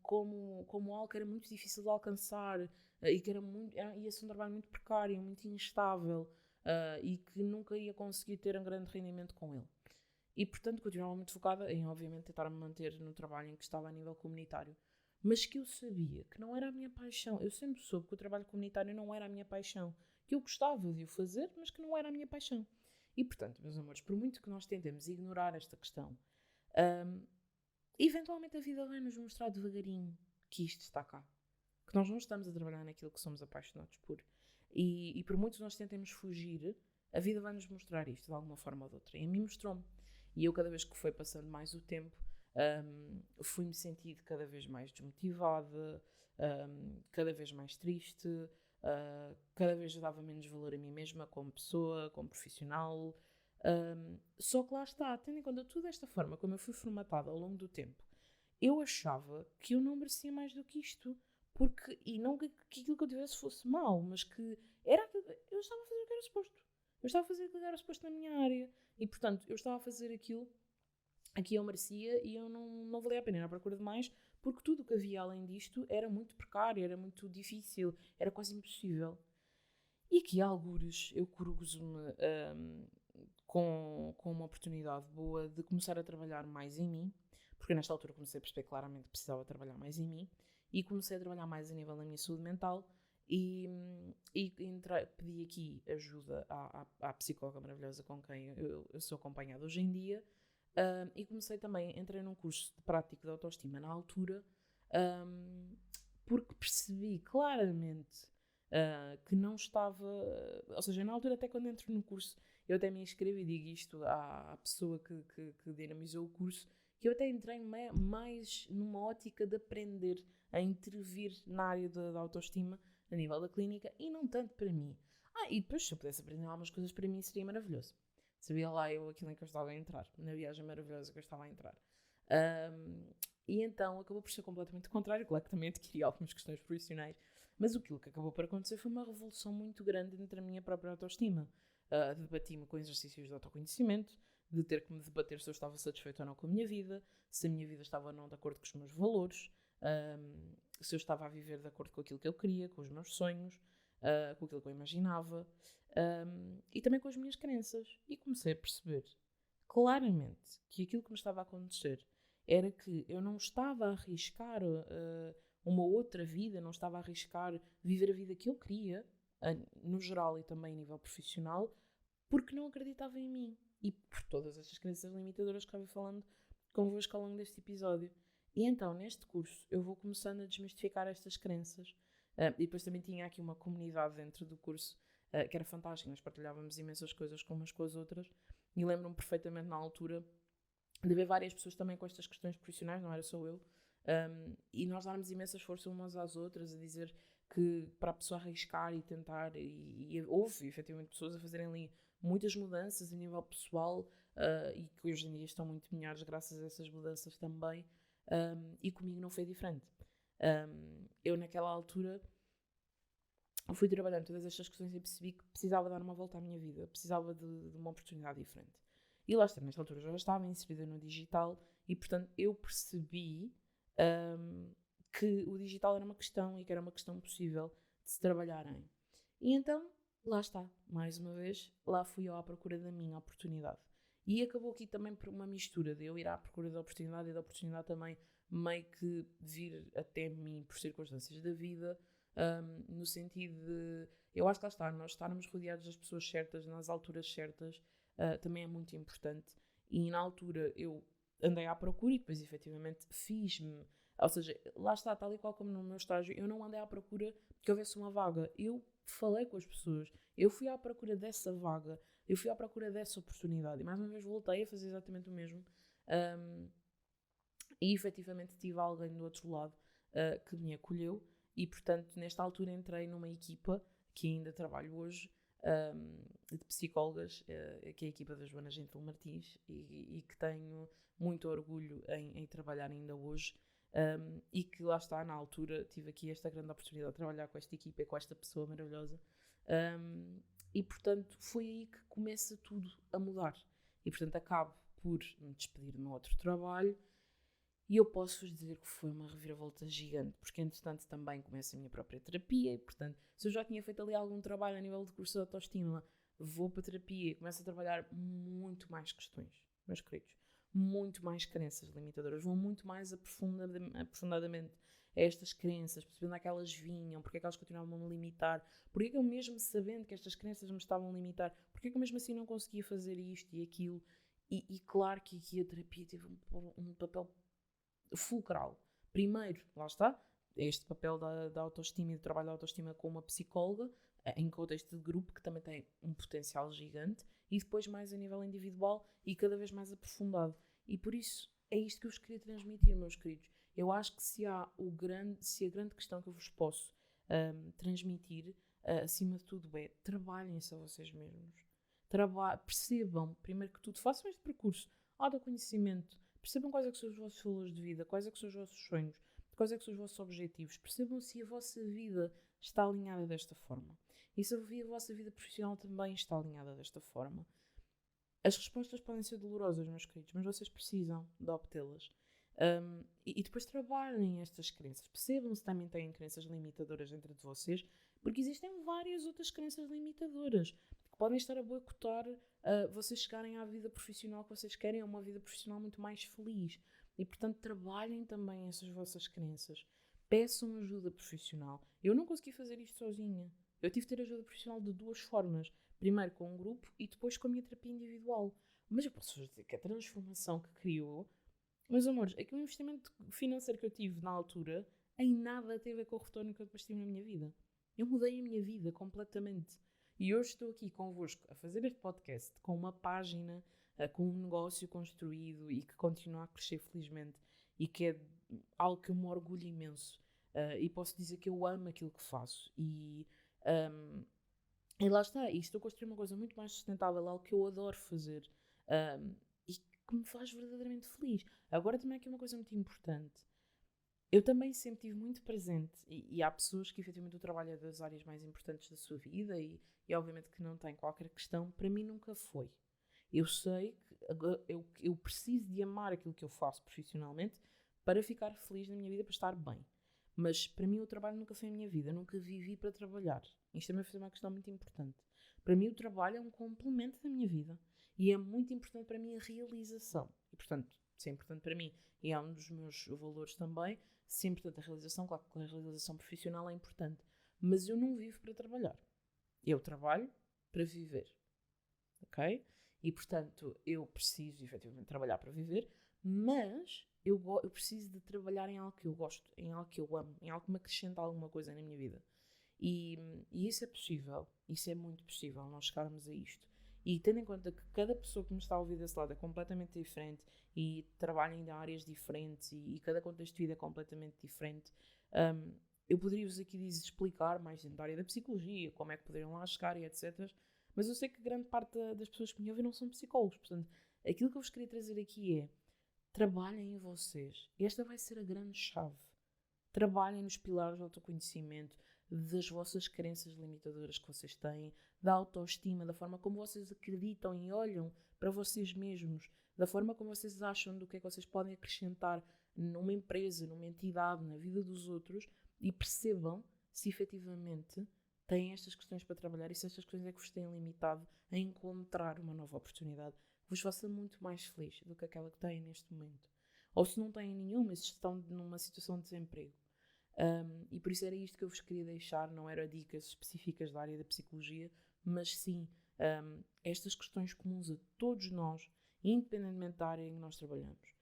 como algo que era muito difícil de alcançar, e que ia ser um trabalho muito precário, muito instável, e que nunca ia conseguir ter um grande rendimento com ele. E, portanto, continuava muito focada em, obviamente, tentar me manter no trabalho em que estava a nível comunitário. Mas que eu sabia que não era a minha paixão. Eu sempre soube que o trabalho comunitário não era a minha paixão. Que eu gostava de o fazer, mas que não era a minha paixão. E, portanto, meus amores, por muito que nós tentemos ignorar esta questão, eventualmente a vida vai nos mostrar devagarinho que isto está cá. Que nós não estamos a trabalhar naquilo que somos apaixonados por. E por muito que nós tentemos fugir, a vida vai nos mostrar isto de alguma forma ou de outra. E a mim mostrou-me. E eu, cada vez que foi passando mais o tempo, fui-me sentindo cada vez mais desmotivada, cada vez mais triste, cada vez dava menos valor a mim mesma como pessoa, como profissional. Só que lá está, tendo em conta tudo desta forma, como eu fui formatada ao longo do tempo, eu achava que eu não merecia mais do que isto. E não que aquilo que eu tivesse fosse mau, mas que eu estava a fazer o que era suposto. Eu estava a fazer aquilo que era suposto na minha área. E, portanto, eu estava a fazer aquilo a que eu merecia e eu não valia a pena ir à procura de mais, porque tudo o que havia além disto era muito precário, era muito difícil, era quase impossível. E aqui, há algures, eu cruzo-me com uma oportunidade boa de começar a trabalhar mais em mim, porque nesta altura comecei a perceber claramente que precisava trabalhar mais em mim, e comecei a trabalhar mais a nível da minha saúde mental, e pedi aqui ajuda à psicóloga maravilhosa com quem eu sou acompanhada hoje em dia, e comecei também, entrei num curso de prático de autoestima na altura, porque percebi claramente que não estava, ou seja, na altura até quando entro no curso, eu até me inscrevo e digo isto à pessoa que dinamizou o curso, que eu até entrei mais numa ótica de aprender a intervir na área da autoestima a nível da clínica e não tanto para mim. E depois, se eu pudesse aprender algumas coisas para mim, seria maravilhoso. Sabia lá eu aquilo em que eu estava a entrar, na viagem maravilhosa que eu estava a entrar. E então acabou por ser completamente contrário. Claro que também adquiri algumas questões profissionais, mas aquilo que acabou por acontecer foi uma revolução muito grande entre a minha própria autoestima. Debati-me com exercícios de autoconhecimento, de ter que me debater se eu estava satisfeito ou não com a minha vida, se a minha vida estava ou não de acordo com os meus valores, se eu estava a viver de acordo com aquilo que eu queria, com os meus sonhos, com aquilo que eu imaginava, e também com as minhas crenças. E comecei a perceber claramente que aquilo que me estava a acontecer era que eu não estava a arriscar uma outra vida, não estava a arriscar viver a vida que eu queria, no geral e também a nível profissional, porque não acreditava em mim. E por todas estas crenças limitadoras que eu fui falando convosco ao longo deste episódio. E então, neste curso, eu vou começando a desmistificar estas crenças. E depois também tinha aqui uma comunidade dentro do curso que era fantástica. Nós partilhávamos imensas coisas com umas com as outras. E lembro-me perfeitamente na altura de ver várias pessoas também com estas questões profissionais, não era só eu. E nós darmos imensa força umas às outras, a dizer que para a pessoa arriscar e tentar, e houve efetivamente pessoas a fazerem ali muitas mudanças a nível pessoal, e que hoje em dia estão muito melhores graças a essas mudanças também, e comigo não foi diferente. Eu naquela altura fui trabalhando todas estas questões e percebi que precisava dar uma volta à minha vida, precisava de uma oportunidade diferente. E lá está, nesta altura já estava inserida no digital e, portanto, eu percebi que o digital era uma questão e que era uma questão possível de se trabalhar em. E então, lá está, mais uma vez, lá fui eu à procura da minha oportunidade. E acabou aqui também por uma mistura de eu ir à procura da oportunidade e da oportunidade também meio que vir até mim por circunstâncias da vida, no sentido de, eu acho que lá está, nós estarmos rodeados das pessoas certas, nas alturas certas, também é muito importante. E na altura eu andei à procura e depois efetivamente fiz-me Ou seja, lá está, tal e qual como no meu estágio, eu não andei à procura que houvesse uma vaga. Eu falei com as pessoas, eu fui à procura dessa vaga, eu fui à procura dessa oportunidade. E mais uma vez voltei a fazer exatamente o mesmo. E efetivamente tive alguém do outro lado que me acolheu. E portanto, nesta altura entrei numa equipa que ainda trabalho hoje, de psicólogas, que é a equipa da Joana Gentil Martins, e que tenho muito orgulho em trabalhar ainda hoje. E que lá está, na altura, tive aqui esta grande oportunidade de trabalhar com esta equipa e com esta pessoa maravilhosa. E portanto, foi aí que começa tudo a mudar. E portanto, acabo por me despedir no outro trabalho. E eu posso-vos dizer que foi uma reviravolta gigante, porque entretanto também começo a minha própria terapia, e portanto, se eu já tinha feito ali algum trabalho a nível de curso de autoestima, vou para a terapia e começo a trabalhar muito mais questões, meus queridos, muito mais crenças limitadoras, vou muito mais aprofundadamente a estas crenças, percebendo que elas vinham, porque é que elas continuavam a me limitar, porque é que eu mesmo sabendo que estas crenças me estavam a limitar, porque é que eu mesmo assim não conseguia fazer isto e aquilo, e claro que aqui a terapia teve um papel fulcral. Primeiro, lá está, este papel da autoestima e do trabalho da autoestima com uma psicóloga, em contexto de grupo, que também tem um potencial gigante, e depois mais a nível individual e cada vez mais aprofundado. E por isso, é isto que eu vos queria transmitir, meus queridos. Eu acho que se a grande questão que eu vos posso transmitir, acima de tudo, é trabalhem-se a vocês mesmos. Percebam, primeiro que tudo, façam este percurso, autoconhecimento. Percebam quais é que são os vossos valores de vida, quais é que são os vossos sonhos, quais é que são os vossos objetivos. Percebam se a vossa vida está alinhada desta forma. E se a vossa vida profissional também está alinhada desta forma. As respostas podem ser dolorosas, meus queridos, mas vocês precisam de obtê-las. E depois trabalhem estas crenças. Percebam se também têm crenças limitadoras dentro de vocês, porque existem várias outras crenças limitadoras que podem estar a boicotar vocês chegarem à vida profissional que vocês querem, a uma vida profissional muito mais feliz. E, portanto, trabalhem também essas vossas crenças. Peçam ajuda profissional. Eu não consegui fazer isto sozinha. Eu tive de ter ajuda profissional de duas formas. Primeiro com um grupo e depois com a minha terapia individual. Mas eu posso-vos dizer que a transformação que criou, meus amores, aquele investimento financeiro que eu tive na altura, em nada teve a ver com o retorno que eu depois tive na minha vida. Eu mudei a minha vida completamente. E hoje estou aqui convosco a fazer este podcast com uma página, com um negócio construído e que continua a crescer felizmente e que é algo que eu me orgulho imenso. E posso dizer que eu amo aquilo que faço. E lá está, e estou a construir uma coisa muito mais sustentável, algo que eu adoro fazer e que me faz verdadeiramente feliz. Agora também aqui uma coisa muito importante. Eu também sempre estive muito presente e há pessoas que efetivamente o trabalho é das áreas mais importantes da sua vida e obviamente que não tem qualquer questão. Para mim nunca foi. Eu sei que eu preciso de amar aquilo que eu faço profissionalmente para ficar feliz na minha vida, para estar bem. Mas para mim o trabalho nunca foi a minha vida. Eu nunca vivi para trabalhar. Isto também foi uma questão muito importante. Para mim o trabalho é um complemento da minha vida. E é muito importante para mim a realização. E portanto, se é importante para mim e é um dos meus valores também, se é importante a realização, claro que a realização profissional é importante. Mas eu não vivo para trabalhar. Eu trabalho para viver. Ok? E portanto, eu preciso efetivamente trabalhar para viver, mas eu preciso de trabalhar em algo que eu gosto, em algo que eu amo, em algo que me acrescenta alguma coisa na minha vida. E isso é possível, isso é muito possível, nós chegarmos a isto. E tendo em conta que cada pessoa que me está a ouvir desse lado é completamente diferente e trabalha em áreas diferentes e cada contexto de vida é completamente diferente, eu poderia-vos aqui explicar mais dentro da área da psicologia, como é que poderiam lá chegar e etc. Mas eu sei que grande parte das pessoas que me ouvem não são psicólogos. Portanto, aquilo que eu vos queria trazer aqui é: trabalhem em vocês. Esta vai ser a grande chave. Trabalhem nos pilares do autoconhecimento, das vossas crenças limitadoras que vocês têm, da autoestima, da forma como vocês acreditam e olham para vocês mesmos, da forma como vocês acham do que é que vocês podem acrescentar numa empresa, numa entidade, na vida dos outros, e percebam se efetivamente têm estas questões para trabalhar e se estas questões é que vos têm limitado a encontrar uma nova oportunidade que vos faça muito mais feliz do que aquela que têm neste momento. Ou se não têm nenhuma, se estão numa situação de desemprego. E por isso era isto que eu vos queria deixar, não eram dicas específicas da área da psicologia, mas sim estas questões comuns a todos nós, independentemente da área em que nós trabalhamos.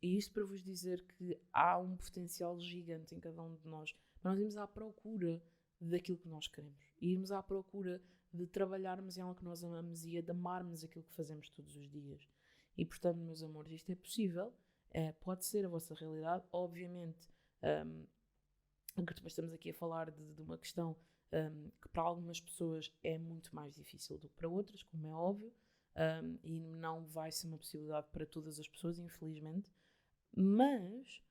E isto para vos dizer que há um potencial gigante em cada um de nós. Nós irmos à procura daquilo que nós queremos. E irmos à procura de trabalharmos em algo que nós amamos e de amarmos aquilo que fazemos todos os dias. E portanto, meus amores, isto é possível. Pode ser a vossa realidade. Obviamente, que depois estamos aqui a falar de uma questão que para algumas pessoas é muito mais difícil do que para outras, como é óbvio. E não vai ser uma possibilidade para todas as pessoas, infelizmente. Mas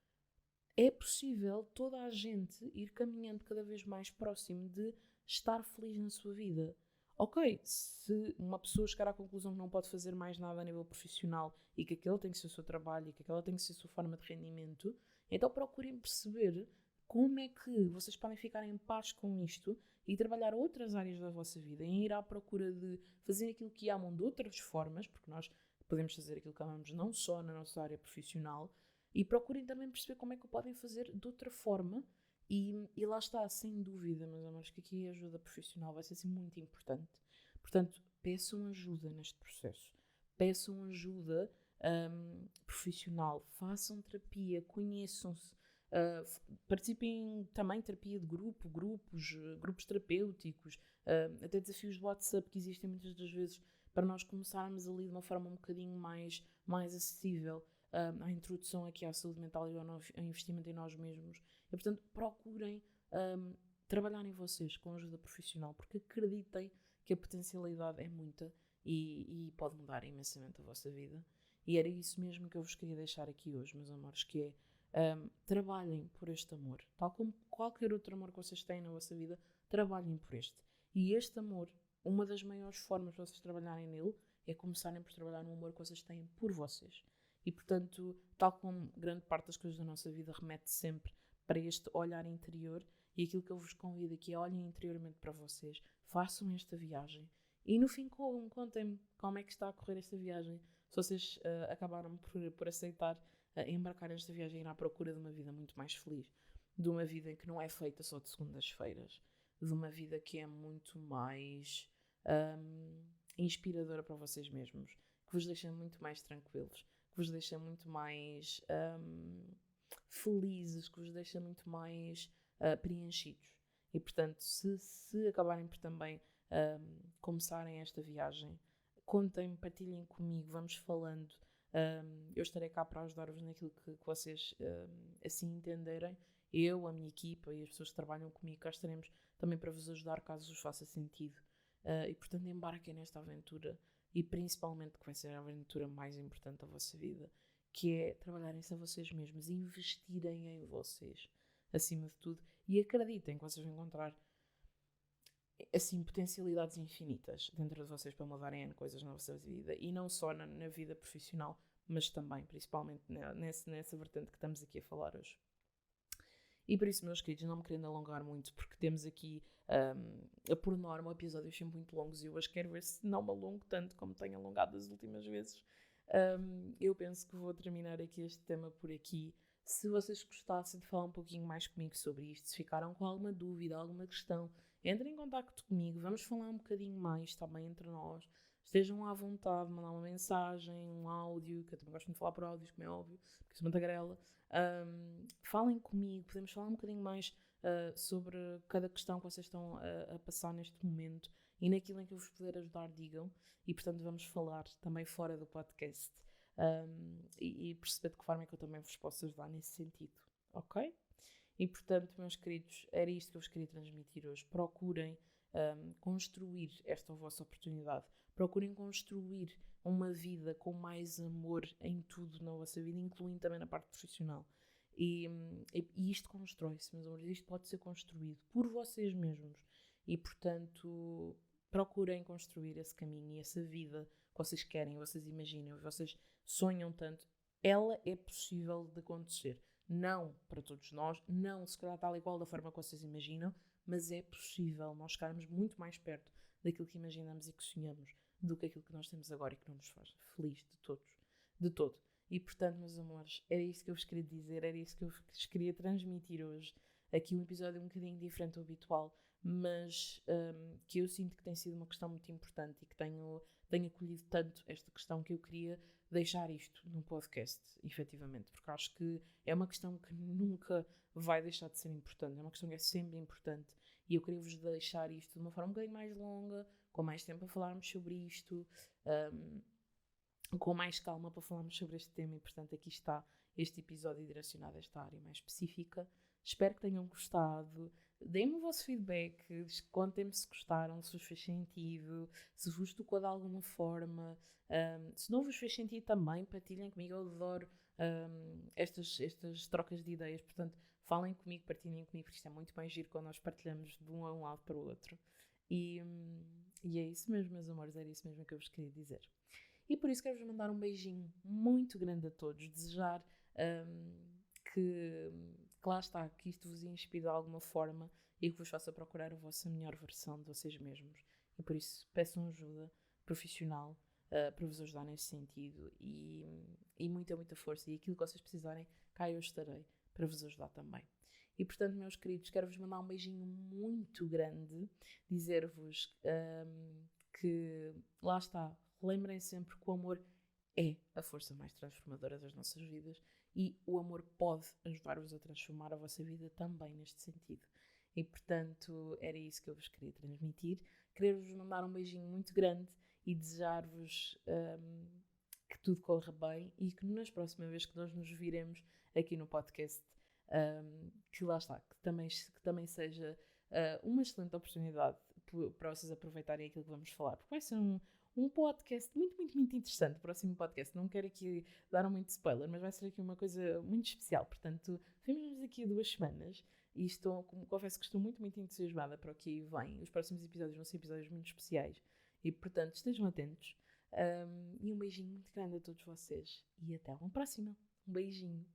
é possível toda a gente ir caminhando cada vez mais próximo de estar feliz na sua vida. Ok, se uma pessoa chegar à conclusão que não pode fazer mais nada a nível profissional e que aquele tem que ser o seu trabalho e que aquela tem que ser a sua forma de rendimento, então procurem perceber como é que vocês podem ficar em paz com isto e trabalhar outras áreas da vossa vida, em ir à procura de fazer aquilo que amam de outras formas, porque nós podemos fazer aquilo que amamos não só na nossa área profissional, e procurem também perceber como é que o podem fazer de outra forma. E lá está, sem dúvida, meus amores, que aqui a ajuda profissional vai ser assim, muito importante. Portanto, peçam ajuda neste processo. Peçam ajuda profissional. Façam terapia, conheçam-se. Participem também em terapia de grupo, grupos terapêuticos, até desafios de WhatsApp que existem muitas das vezes para nós começarmos ali de uma forma um bocadinho mais acessível à introdução aqui à saúde mental e ao investimento em nós mesmos. E, portanto, procurem trabalhar em vocês com ajuda profissional, porque acreditem que a potencialidade é muita e pode mudar imensamente a vossa vida. E era isso mesmo que eu vos queria deixar aqui hoje, meus amores, que é trabalhem por este amor. Tal como qualquer outro amor que vocês têm na vossa vida, trabalhem por este. E este amor, uma das maiores formas de vocês trabalharem nele é começarem por trabalhar no amor que vocês têm por vocês. E, portanto, tal como grande parte das coisas da nossa vida remete sempre para este olhar interior, e aquilo que eu vos convido aqui é olhem interiormente para vocês, façam esta viagem e no fim contem-me como é que está a correr esta viagem, se vocês acabaram por aceitar embarcar nesta viagem e ir à procura de uma vida muito mais feliz, de uma vida que não é feita só de segundas-feiras, de uma vida que é muito mais inspiradora para vocês mesmos, que vos deixa muito mais tranquilos, que vos deixa muito mais felizes, que vos deixa muito mais preenchidos. E portanto, se acabarem por também começarem esta viagem, contem-me, partilhem comigo, vamos falando. Eu estarei cá para ajudar-vos naquilo que vocês assim entenderem. Eu, a minha equipa e as pessoas que trabalham comigo, cá estaremos também para vos ajudar caso vos faça sentido. E portanto, embarquem nesta aventura e principalmente que vai ser a aventura mais importante da vossa vida, que é trabalharem-se a vocês mesmos, investirem em vocês, acima de tudo, e acreditem que vocês vão encontrar assim, potencialidades infinitas dentro de vocês para mudarem coisas na vossa vida, e não só na vida profissional, mas também, principalmente nessa vertente que estamos aqui a falar hoje. E por isso, meus queridos, não me querendo alongar muito, porque temos aqui, por norma, episódios sempre muito longos e eu hoje quero ver se não me alongo tanto como tenho alongado das últimas vezes. Eu penso que vou terminar aqui este tema por aqui. Se vocês gostassem de falar um pouquinho mais comigo sobre isto, se ficaram com alguma dúvida, alguma questão, entrem em contacto comigo, vamos falar um bocadinho mais também entre nós. Estejam à vontade de mandar uma mensagem, um áudio, que eu também gosto de falar por áudios, como é óbvio, porque sou uma tagarela. Falem comigo, podemos falar um bocadinho mais sobre cada questão que vocês estão a passar neste momento e naquilo em que eu vos puder ajudar, digam. E portanto vamos falar também fora do podcast e perceber de que forma é que eu também vos posso ajudar nesse sentido, ok? E portanto, meus queridos, era isto que eu vos queria transmitir hoje. Procurem construir esta vossa oportunidade. Procurem construir uma vida com mais amor em tudo na vossa vida, incluindo também na parte profissional. E isto constrói-se, meus amores, isto pode ser construído por vocês mesmos. E portanto, procurem construir esse caminho e essa vida que vocês querem, vocês imaginam, vocês sonham tanto. Ela é possível de acontecer. Não para todos nós, não se calhar tal e qual da forma que vocês imaginam, mas é possível nós chegarmos muito mais perto daquilo que imaginamos e que sonhamos do que aquilo que nós temos agora e que não nos faz feliz de todo. E portanto, meus amores, era isso que eu vos queria dizer, era isso que eu vos queria transmitir hoje. Aqui um episódio um bocadinho diferente do habitual, mas que eu sinto que tem sido uma questão muito importante e que tenho acolhido tanto esta questão que eu queria deixar isto num podcast, efetivamente, porque acho que é uma questão que nunca vai deixar de ser importante, é uma questão que é sempre importante e eu queria vos deixar isto de uma forma um bocadinho mais longa, com mais tempo a falarmos sobre isto, com mais calma para falarmos sobre este tema e, portanto, aqui está este episódio direcionado a esta área mais específica. Espero que tenham gostado. Deem-me o vosso feedback, contem-me se gostaram, se vos fez sentido, se vos tocou de alguma forma. Se não vos fez sentido também, partilhem comigo. Eu adoro estas trocas de ideias. Portanto, falem comigo, partilhem comigo, porque isto é muito mais giro quando nós partilhamos de um lado para o outro. E é isso mesmo, meus amores, era isso mesmo que eu vos queria dizer. E por isso quero-vos mandar um beijinho muito grande a todos, desejar que lá está, que isto vos inspire de alguma forma e que vos faça procurar a vossa melhor versão de vocês mesmos. E por isso peçam ajuda profissional para vos ajudar nesse sentido e muita, muita força. E aquilo que vocês precisarem, cá eu estarei para vos ajudar também. E portanto, meus queridos, quero-vos mandar um beijinho muito grande, dizer-vos que lá está, lembrem sempre que o amor é a força mais transformadora das nossas vidas e o amor pode ajudar-vos a transformar a vossa vida também neste sentido. E portanto, era isso que eu vos queria transmitir. Queria-vos mandar um beijinho muito grande e desejar-vos que tudo corra bem e que nas próximas vezes que nós nos viremos aqui no podcast, que lá está, que também seja uma excelente oportunidade para vocês aproveitarem aquilo que vamos falar, porque vai ser um podcast muito, muito, muito interessante, o próximo podcast. Não quero aqui dar muito spoiler, mas vai ser aqui uma coisa muito especial. Portanto, vemos aqui 2 semanas e confesso que estou muito, muito entusiasmada para o que aí vem. Os próximos episódios vão ser episódios muito especiais e, portanto, estejam atentos. E um beijinho muito grande a todos vocês e até uma próxima. Um beijinho.